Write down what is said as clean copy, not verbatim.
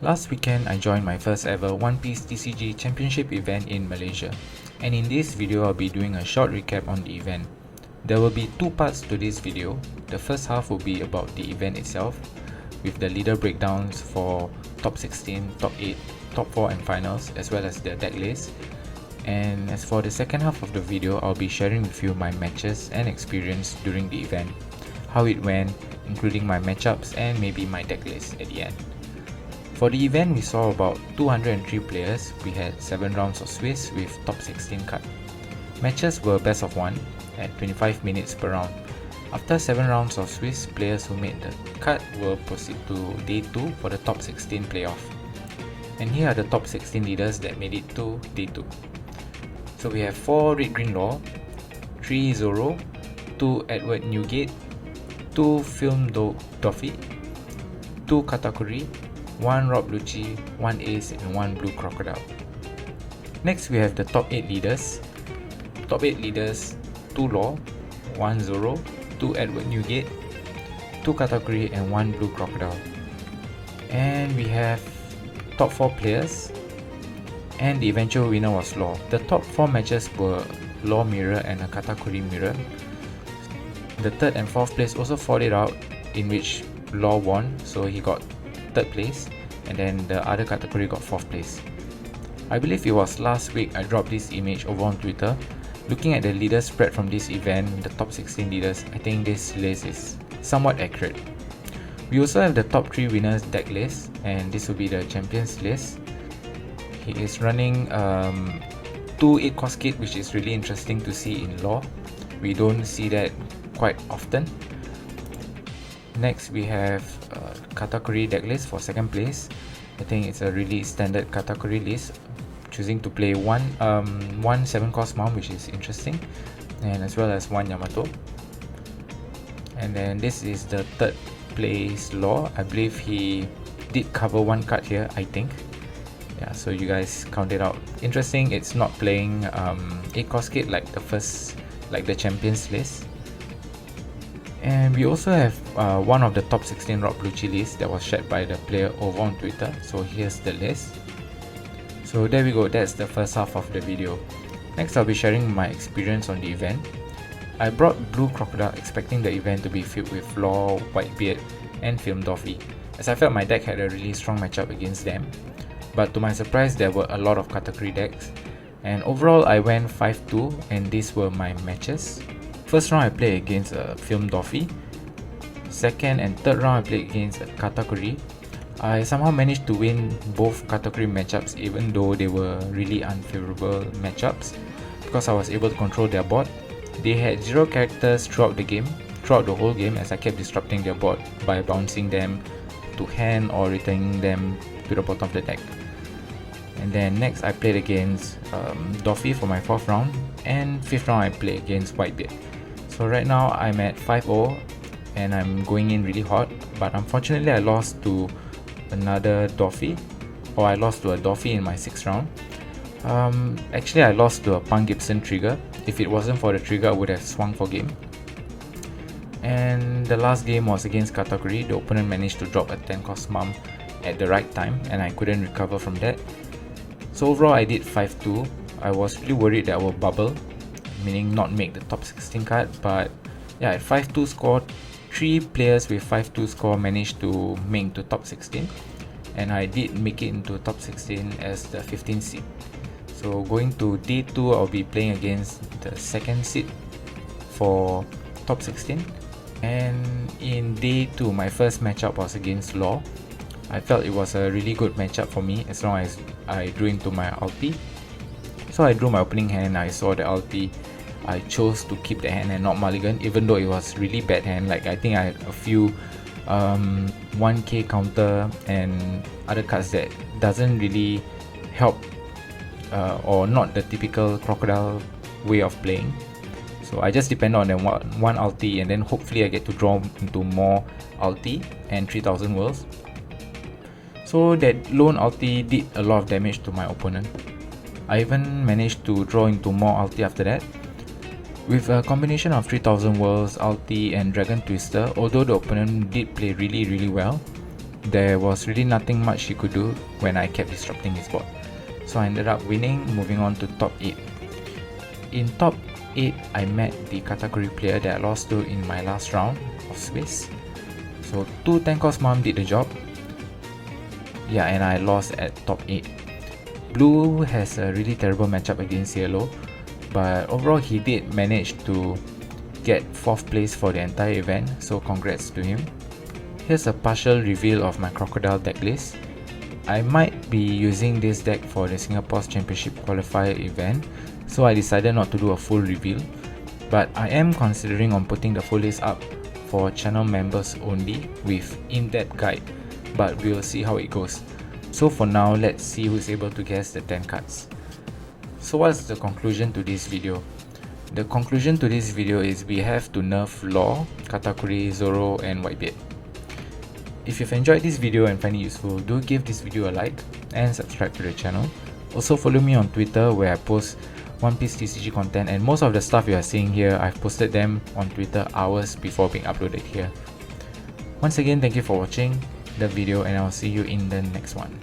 Last weekend, I joined my first ever One Piece TCG Championship event in Malaysia, and in this video I'll be doing a short recap on the event. There will be two parts to this video. The first half will be about the event itself, with the leader breakdowns for top 16, top 8, top 4 and finals, as well as the deck list. And as for the second half of the video, I'll be sharing with you my matches and experience during the event, how it went, including my matchups and maybe my deck list at the end. For the event, we saw about 203 players. We had 7 rounds of Swiss with top 16 cut. Matches were best of 1 at 25 minutes per round. After 7 rounds of Swiss, players who made the cut will proceed to day 2 for the top 16 playoff. And here are the top 16 leaders that made it to day 2. So we have 4 Red Green Law, 3 Zoro, 2 Edward Newgate, 2 Film Doffy, 2 Katakuri, 1 Rob Lucci, 1 Ace and 1 Blue Crocodile. Next we have the top 8 leaders. Top 8 leaders, 2 Law, 1 Zoro, 2 Edward Newgate, 2 Katakuri and 1 Blue Crocodile. And we have top 4 players, and the eventual winner was Law. The top 4 matches were Law Mirror and a Katakuri Mirror. The third and fourth place also fought it out, in which Law won, so he got 3rd place, and then the other category got 4th place. I believe it was last week I dropped this image over on Twitter. Looking at the leaders spread from this event, the top 16 leaders, I think this list is somewhat accurate. We also have the top 3 winners deck list, and this will be the champions list. He is running 2 8-cost kit, which is really interesting to see in Law. We don't see that quite often. Next we have Katakuri deck list for 2nd place. I think it's a really standard Katakuri list, choosing to play one 7-cost Mount, which is interesting, and as well as 1 Yamato. And then this is the 3rd place Law. I believe he did cover 1 card here, I think. Yeah, so you guys count it out. Interesting, it's not playing 8-cost kit like the champions list. And we also have one of the top 16 Rob Lucci list that was shared by the player over on Twitter. So here's the list. So there we go, that's the first half of the video. Next I'll be sharing my experience on the event. I brought Blue Crocodile expecting the event to be filled with Law, Whitebeard and Film Doffy, as I felt my deck had a really strong matchup against them. But to my surprise, there were a lot of category decks, and overall I went 5-2, and these were my matches. First round I played against a Film Doffy. Second and third round I played against a Katakuri. I somehow managed to win both Katakuri matchups, even though they were really unfavorable matchups, because I was able to control their board. They had 0 characters throughout the whole game, as I kept disrupting their board by bouncing them to hand or returning them to the bottom of the deck. And then next I played against Doffy for my 4th round, and 5th round I played against Whitebeard. So right now I'm at 5-0 and I'm going in really hot, but unfortunately I lost to another Doffy, or I lost to a Doffy in my 6th round. Actually I lost to a Punk Gibson trigger. If it wasn't for the trigger I would have swung for game. And the last game was against Katakuri. The opponent managed to drop a 10-cost Mum at the right time and I couldn't recover from that. So overall I did 5-2. I was really worried that I will bubble, meaning not make the top 16 card, but yeah, at 5-2 score, 3 players with 5-2 score managed to make to top 16, and I did make it into top 16 as the 15th seed. So going to day 2, I'll be playing against the 2nd seed for top 16, and in day 2 my first matchup was against Law. I felt it was a really good matchup for me as long as I drew into my ulti. So I drew my opening hand, I saw the ulti, I chose to keep the hand and not mulligan, even though it was really bad hand. Like I think I had a few 1k counter and other cards that doesn't really help, or not the typical Crocodile way of playing. So I just depend on the one ulti, and then hopefully I get to draw into more ulti and 3000 worlds. So that lone ulti did a lot of damage to my opponent. I even managed to draw into more ulti after that. With a combination of 3000 worlds, ulti and Dragon Twister, although the opponent did play really well, there was really nothing much he could do when I kept disrupting his board. So I ended up winning, moving on to top 8. In top 8, I met the Katakuri player that I lost to in my last round of Swiss. So 2 Tenkos Mom did the job. Yeah, and I lost at top 8. Blue has a really terrible matchup against Yellow, but overall he did manage to get 4th place for the entire event, so congrats to him. Here's a partial reveal of my Crocodile deck list. I might be using this deck for the Singapore's Championship Qualifier event, so I decided not to do a full reveal, but I am considering on putting the full list up for channel members only with in-depth guide, but we'll see how it goes. So for now, let's see who's able to guess the 10 cards. So what's the conclusion to this video? The conclusion to this video is we have to nerf Law, Katakuri, Zoro and Whitebeard. If you've enjoyed this video and find it useful, do give this video a like and subscribe to the channel. Also follow me on Twitter where I post One Piece TCG content, and most of the stuff you are seeing here, I've posted them on Twitter hours before being uploaded here. Once again, thank you for watching the video and I'll see you in the next one.